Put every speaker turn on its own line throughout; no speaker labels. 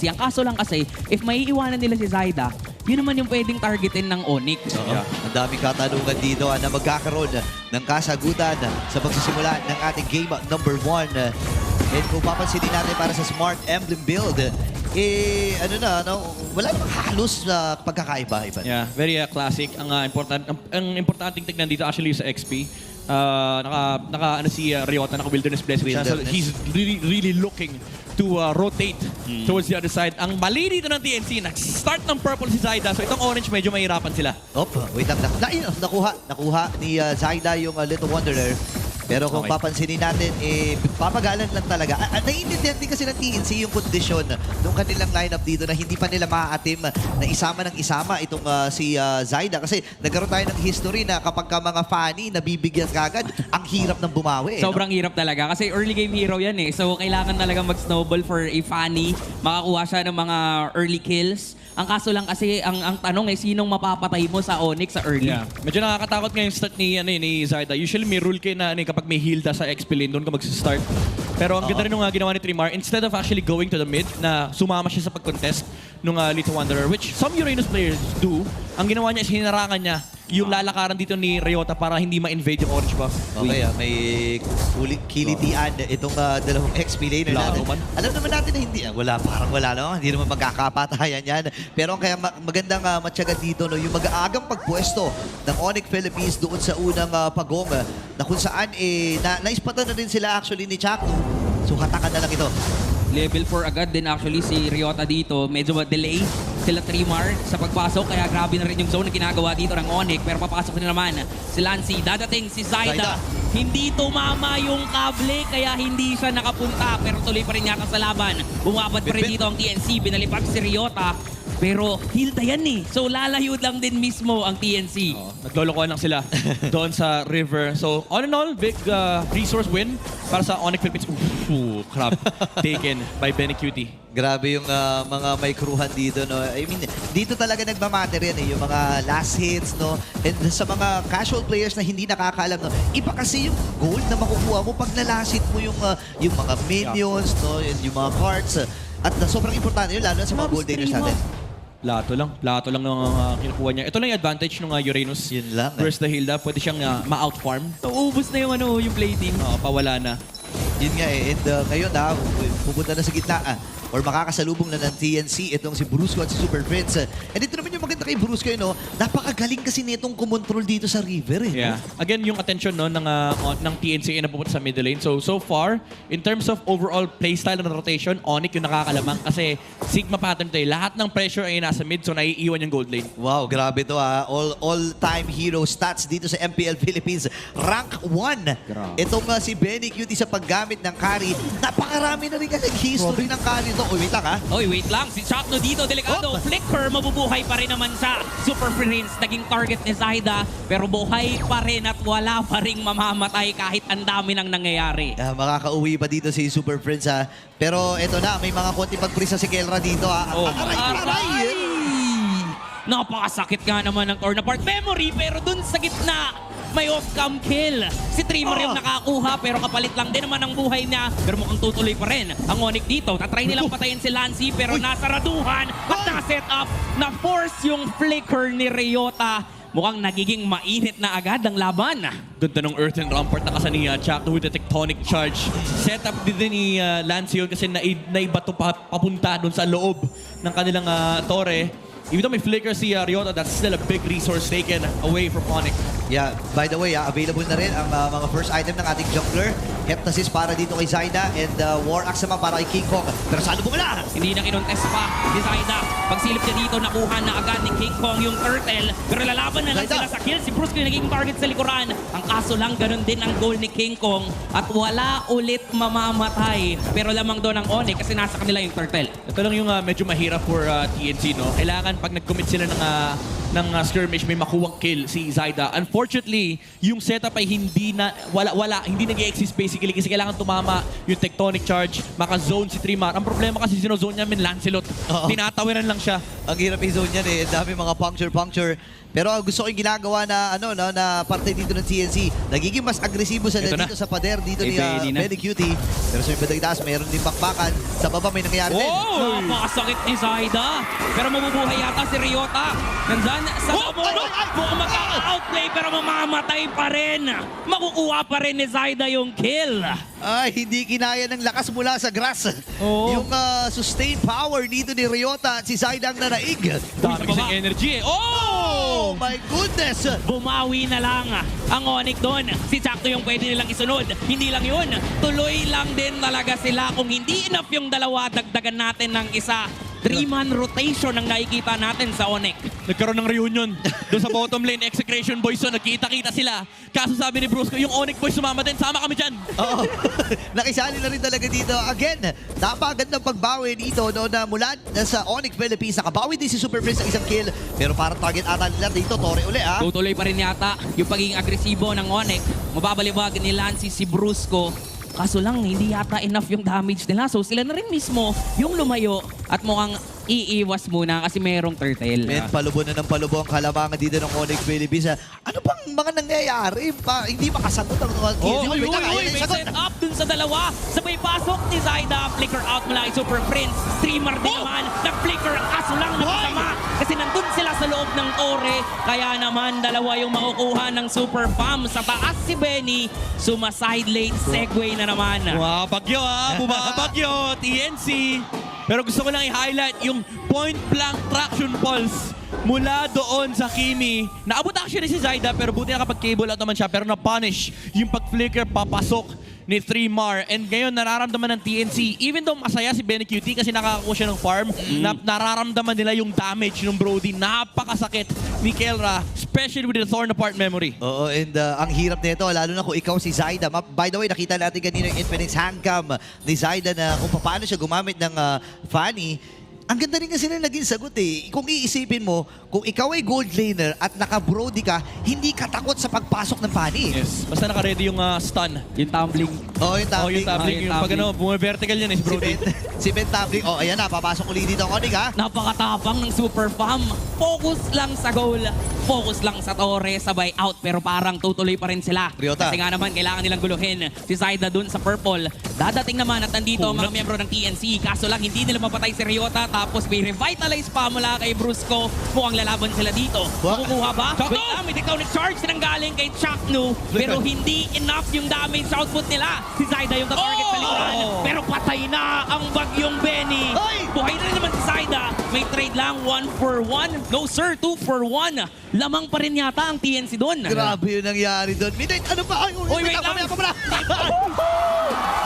Ang kaso lang kasi, if maiiwanan nila si Zyda, yun naman yung pwedeng targetin ng Onyx.
Yeah. Ang daming katanungan dito na magkakaroon ng kasagutan sa pagsisimula ng ating game number 1. And kung papansinin natin para sa Smart Emblem build, wala namang halos na pagkakaiba.
Yeah, very classic. Ang importanteng tignan dito actually sa XP. Si Ryota, naka-Wilderness Blessing. So he's really looking to rotate towards the other side. Ang mali dito ng TNC, nag-start ng purple si Zyda. So itong orange, medyo mahirapan sila.
Wait lang. Nakuha ni Zyda yung Little Wanderer. Pero kung papansinin natin, papagalan lang talaga. Naiintindihan din kasi ng TNC yung kondisyon ng kanilang lineup dito na hindi pa nila maaatim na isama ng isama itong si Zyda. Kasi nagkaroon tayo ng history na kapag ka mga Fanny nabibigyan kagad, ang hirap ng bumawi.
Sobrang hirap talaga kasi early game hero yan eh. So kailangan talaga mag-snowball for a Fanny. Makakuha siya ng mga early kills. Ang kaso lang kasi, ang tanong sinong mapapatay mo sa Onyx sa early?
Yeah. Medyo nakakatakot nga yung start ni Zyda. Usually may rule kayo na kapag may Hilda sa XP lane, doon ka mag-start. Pero ang ganda rin nung ginawa ni Trimar, instead of actually going to the mid, na sumama siya sa pag-contest nung Little Wanderer, which some Uranus players do, ang ginawa niya is hinarangan niya yung lalakaran dito ni Ryota para hindi ma-invade yung orange buff.
Okay, may kilitian itong dalawang XP laner natin. Alam naman natin na hindi, parang wala naman, hindi naman magkakapatayan yan. Pero kaya magandang matyaga dito, no, yung mag-aagang pagpwesto ng Onyx Philippines doon sa unang pagong na kung saan naispatan na rin sila actually ni Chakno. So hatakan na lang ito.
Level 4 agad din actually si Ryota dito. Medyo delay sila Trimar sa pagpasok. Kaya grabe na rin yung zone na ginagawa dito ng Onyx. Pero papasok na naman si Lancy. Dadating si Zyda. Hindi tumama yung kable kaya hindi siya nakapunta. Pero tuloy pa rin yata sa laban. Bumabad pa rin dito ang TNC. Binalipag si Ryota. Pero Hilda yan eh. So lalayo lang din mismo ang TNC.
Naglolokohan lang sila doon sa river. So all in all, big resource win para sa Onyx Philippines. Crap. Taken by Benny Cutie.
Grabe yung mga may kruhan dito, no? I mean, dito talaga nagmamatter yan eh, yung mga last hits, no? And sa mga casual players na hindi nakakaalam, no? Iba kasi yung gold na makukuha mo pag nalasit mo yung mga minions, no? Yung mga cards. At sobrang importante yun, lalo na sa mga gold laners natin.
Plato lang ng kinukuha niya. Ito lang yung advantage ng Uranus.
Yun lang.
Versus the Hilda, pwede siyang ma-outfarm.
So ubos na yung plating.
Pawala na.
Yun nga eh. And ngayon pupunta na sa gitna or makakasalubong na ng TNC itong si Brusco at si Super Prince. And ito naman yung maganda kay Brusco, no? Napakagaling kasi nitong kumontrol dito sa river eh.
Yeah. Again, yung attention no, ng TNC na pupunta sa middle lane. So far, in terms of overall playstyle and rotation, Onyx yung nakakalamang kasi Sigma pattern to eh. Lahat ng pressure ay nasa mid, so naiiwan yung gold lane.
Wow, grabe to All-time hero stats dito sa MPL Philippines. Rank 1. Itong si Benny Cutie sa paggamit ng carry. Napakarami na rin kasi history ng carry to. Wait lang
Wait lang. Si Chakno dito, delikado. Flicker, mabubuhay pa rin naman sa Super Prince. Naging target ni Zyda. Pero buhay pa rin at wala pa rin mamamatay kahit ang dami nang nangyayari.
Makakauwi pa dito si Super Prince Pero eto na, may mga konti pagprisa si Kelra dito
Aray! Napakasakit nga naman ng torn apart memory pero dun sa gitna may off-cam kill. Si Trimar yung nakakuha pero kapalit lang din naman ang buhay niya. Pero mukhang tutuloy pa rin ang Onyx dito. Tatry nilang patayin si Lancy pero nasaraduhan at na-set up. Na-force yung flicker ni Ryota. Mukhang nagiging mainit na agad ang laban.
Ganda ng Earthen Rampart na kasi ni Chakno with the Tectonic Charge. Set up din ni Lance yun kasi naibato papunta doon sa loob ng kanilang torre. Even though may flicker si Ryota, that's still a big resource taken away from Onyx.
Yeah, by the way, available na rin ang mga first item ng ating jungler. Heptasis para dito kay Zyda and War Axe naman para kay King Kong. Pero saan bumala?
Hindi na kinontes pa si Zyda. Pagsilip niya dito, nakuha na agad ni King Kong yung turtle. Pero lalaban na lang sila sa kill. Si Brusco yung naging target sa likuran. Ang kaso lang, ganun din ang goal ni King Kong. At wala ulit mamamatay. Pero lamang doon ang Onyx kasi nasa kanila yung turtle.
Ito lang yung medyo mahirap for TNC, no? Kailangan pag nag-commit sila ng skirmish, may makuwang kill si Zyda. Unfortunately, yung setup ay hindi nag-exist basically kasi kailangan tumama yung Tectonic Charge, maka-zone si Trimar. Ang problema kasi sinozone niya Lancelot. Tinatawiran lang siya.
Ang hirap i-zone yan eh. Dami mga puncture. Pero gusto ko yung ginagawa na na parte dito ng TNC. Nagiging mas agresibo sila
Ito na.
dito sa pader dito
Eh,
ni
Benny na.
Benny Cutie. Pero sa ibang taas, mayroon din bakbakan. Sa baba may nangyayari din.
Oh!
Napakasakit ni Zaida. Pero mabubuhay yata si Ryota. Nandyan sa loob. Mukhang magkaka-outplay pero mamamatay pa rin. Makukuha pa rin ni Zaida yung kill.
Ay, hindi kinaya ng lakas mula sa grass.
Oo.
Yung sustained power dito ni Ryota at si Zaida ang nanaig.
Dami kasing energy eh.
Oh my goodness!
Bumawi na lang ang Onyx doon. Si Chakto yung pwede nilang isunod. Hindi lang yun. Tuloy lang din talaga sila. Kung hindi enough yung dalawa, dagdagan natin ng isa. 3-man rotation ang nakikita natin sa Onyx.
Nagkaroon ng reunion doon sa bottom lane. Execration Boys, so nagkita-kita sila. Kaso sabi ni Brusco, yung Onyx Boys sumama din. Sama kami dyan.
Oo. Nakisali na rin talaga dito. Again, napagandang pagbawi dito na mula sa Onyx Philippines. Nakabawi din si Super Prince ng isang kill. Pero parang target ata nila dito, Tore uli
Tutuloy pa rin yata yung pagiging agresibo ng Onyx. Mababalibag ni Lancy si Brusco. Kaso lang, hindi yata enough yung damage nila. So sila na rin mismo yung lumayo at mukhang iiwas muna kasi merong turtle.
Men, palubo na ng palubo ang kalamangan dito ng Onyx Philippines. Ano bang mga nangyayari? Hindi makasagot ang mga
Uy, may set up dun sa dalawa. Sabay pasok ni Zaida. Flicker out mula kay Super Prince. Streamer din naman. Nag-flicker. Kaso lang nakasama. Kasi nandun sila sa loob ng Ore. Kaya naman dalawa yung makukuha ng Super Fam. Sa taas si Benny. Suma-side lane. Segway na naman.
Wow, bagyo ha. Bumabagyo. TNC. Pero gusto ko lang i-highlight yung point blank traction pulse mula doon sa Kimi. Naabot actually si Zaida pero buti nakapag-cable out naman siya pero na-punish yung pag-flicker papasok ni 3Mar. And ngayon nararamdaman ng TNC, even though masaya si Benny QT kasi nakakakuha siya ng farm, nararamdaman nila yung damage ng Brody. Napakasakit ni Kelra, especially with the torn apart memory.
Oo, and ang hirap nito, lalo na kung ikaw si Zaida. By the way, nakita natin kanina yung Infinix handcam ni Zaida na kung paano siya gumamit ng Fanny. Ang ganda rin kasi na naging sagot eh. Kung iisipin mo, kung ikaw ay gold laner at naka-brody ka, hindi ka takot sa pagpasok ng Fanny.
Yes, basta naka-ready yung stun.
Yung tumbling.
Oo, yung
Oh,
tumbling.
yung tumbling.
yung
Yung pag
tumbling.
vertical yan
Si
si Brody.
Si Ben tumbling. Oh, ayan na, papasok ulit dito ang Onyx ha.
Napakatapang ng Super Fam. Focus lang sa goal. Focus lang sa Torre. Sabay out. Pero parang tutuloy pa rin sila.
Ryota.
Kasi nga naman, kailangan nilang guluhin. Si Zaida dun sa purple. Dadating naman at nandito ang mga miyembro ng TNC. Kaso lang, hindi nila mapatay si Ryota. Tapos may revitalize pa mula kay Brusco. Mukhang lalaban sila dito. Makukuha ba?
Chakno!
Wait lang, may iconic charge na galing kay Chakno. Pero hindi enough yung damage output nila. Si Zaida yung target sa likuran. Pero patay na ang bagyong Benny.
Ay!
Buhay na rin naman si Zaida. May trade lang, 1 for 1. No sir, 2 for 1. Lamang pa rin yata ang TNC doon.
Grabe yung nangyari doon. Midnight, ano ba?
Uy, wait lang.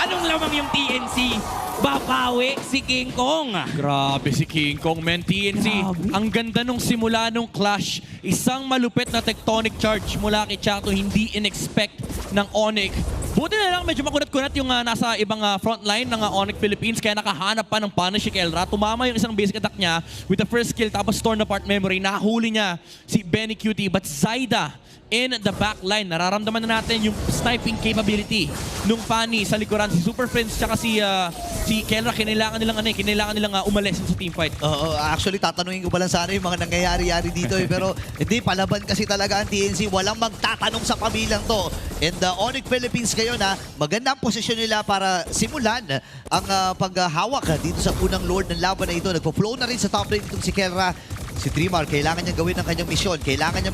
Anong lamang yung TNC? Babawi si King Kong.
Grabe si King Kong, man. TNC,
Grabe.
ang ganda nung simula nung clash. Isang malupit na tectonic charge mula kay Chato, hindi in-expect ng Onyx. Buti na lang, medyo makunat-kunat yung nasa ibang frontline ng Onyx Philippines, kaya nakahanap pa ng punish si Kelra. Tumama yung isang basic attack niya with the first kill, tapos torn apart memory. Nahuli niya si Benny QT, but Zaida in the back line. Nararamdaman na natin yung sniping capability nung Fanny sa likuran. Si Super Friends tsaka si Kelra, kailangan nilang umalis sa teamfight.
Oo, actually tatanungin ko pa lang sana yung mga nangyayari-yari dito eh. Pero hindi, palaban kasi talaga ang TNC. Walang magtatanong sa pamilyang to. And the Onyx Philippines ngayon magandang posisyon nila para simulan ang paghahawak dito sa unang lord ng laban na ito. Nagpo-flow na rin sa top lane itong si Kelra. Si 3Mar, kailangan niya gawin ang kanyang misyon. Kailangan niya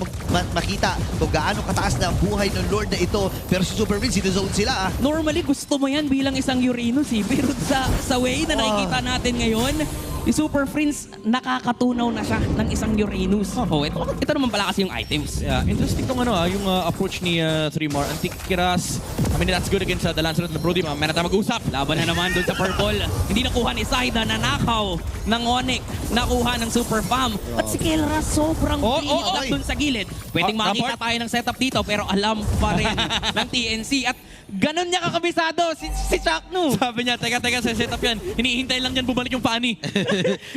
makita kung gaano kataas na ang buhay ng Lord na ito. Pero si Super Prince, sinozone sila
Normally, gusto mo yan bilang isang Uranus eh. Pero sa way na nakikita natin ngayon, si Super Prince, nakakatunaw na siya ng isang Uranus. Oh, ito naman pala kasi yung items.
Yeah, interesting tong yung approach ni 3Mar. Antique Kiras. I mean, that's good against the Lancelot and the Brody. Mamaya na tayo mag-usap.
Laban na naman doon sa purple. Hindi nakuha ni Zaida, nanakaw ng Onyx, nakuha ng Super Fam. At si Kelra sobrang
ay.
doon sa gilid. Pwedeng makita tayo ng setup dito pero alam pa rin ng TNC. At ganun niya kakabisado si Chakno.
Sabi niya, teka, sa setup yan. Hinihintay lang yan bumalik yung Fanny.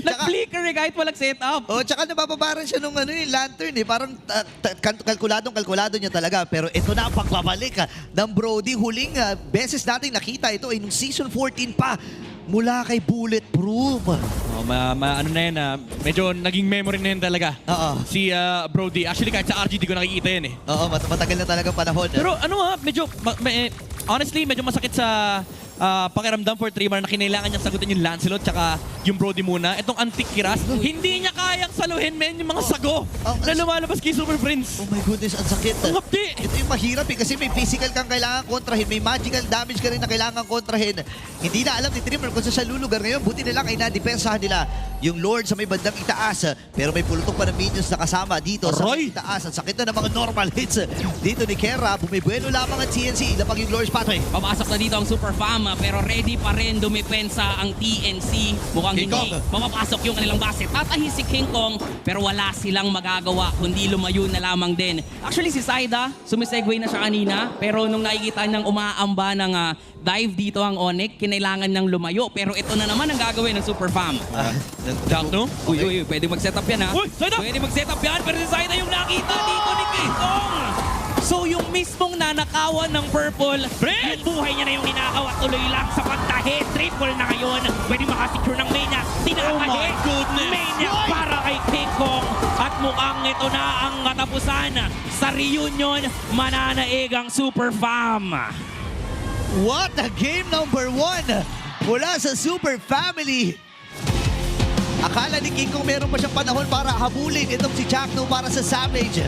Nag-flicker eh kahit walang setup.
Oh, tsaka nabababaran siya nung yung lantern eh. Parang kalkulado niya talaga. Pero ito na ang pagbabalik ng Brody. Huling beses natin nakita ito ay nung season 14 pa. mula kay Bulletproof.
Oh, ano na yan, medyo naging memory na yun talaga.
Oo.
Si Brody. Actually, kahit sa RG, di ko nakikita yan eh.
Oo, matagal na talaga panahon.
Pero honestly, medyo masakit sa pakiramdam for Trimar na kinailangan niyang sagutin yung Lancelot tsaka yung Brody muna. Itong Antique Kiras, hindi niya kayang saluhin, men, yung mga sago na lumalabas kay Super Prince.
Oh my goodness, ang sakit.
Ang hapdi!
Ito yung mahirap kasi may physical kang kailangan kontrahin, may magical damage ka rin na kailangan kontrahin. Hindi na alam ni Trimmer kung saan siya lulugar ngayon. Buti na lang ay nadepensahan nila yung Lord sa may bandang itaas. Pero may pulutok pa ng minions na kasama dito sa may itaas. Ang sakit na ng mga normal hits dito ni Kera. Bumibuelo lamang ang TNC. Ilapag yung Glorious Pathway.
Papasok na dito ang Super Fam, pero ready pa rin dumipensa ang TNC. Mukhang
King
hindi
Kong.
mamapasok yung kanilang base. Tatahi si King Kong, pero wala silang magagawa kundi lumayo na lamang din. Actually, si Saida, sumisegue na siya kanina, pero nung nakikita niyang umaamba ng dive dito ang Onyx, kinailangan niyang lumayo. Pero ito na naman ang gagawin ng Super Fam.
Jack, no?
Uy, pwede mag-setup yan ha.
Uy, Saida!
Pwede mag-setup yan, pero si Saida yung nakita dito ni King Kong. So yung mismong nanakawan ng Purple, yung buhay niya na yung ninakaw at tuloy lang sa pagtahi. Triple na ngayon. Pwede makasecure ng Mania.
Oh my
Tinatahi.
goodness!
Mania para kay King Kong. At mukhang ito na ang katapusan. Sa reunion, mananaig ang Super Fam.
What a game number 1 mula sa Super Family. Akala ni King Kong meron pa siyang panahon para habulin itong si Jackno para sa Savage.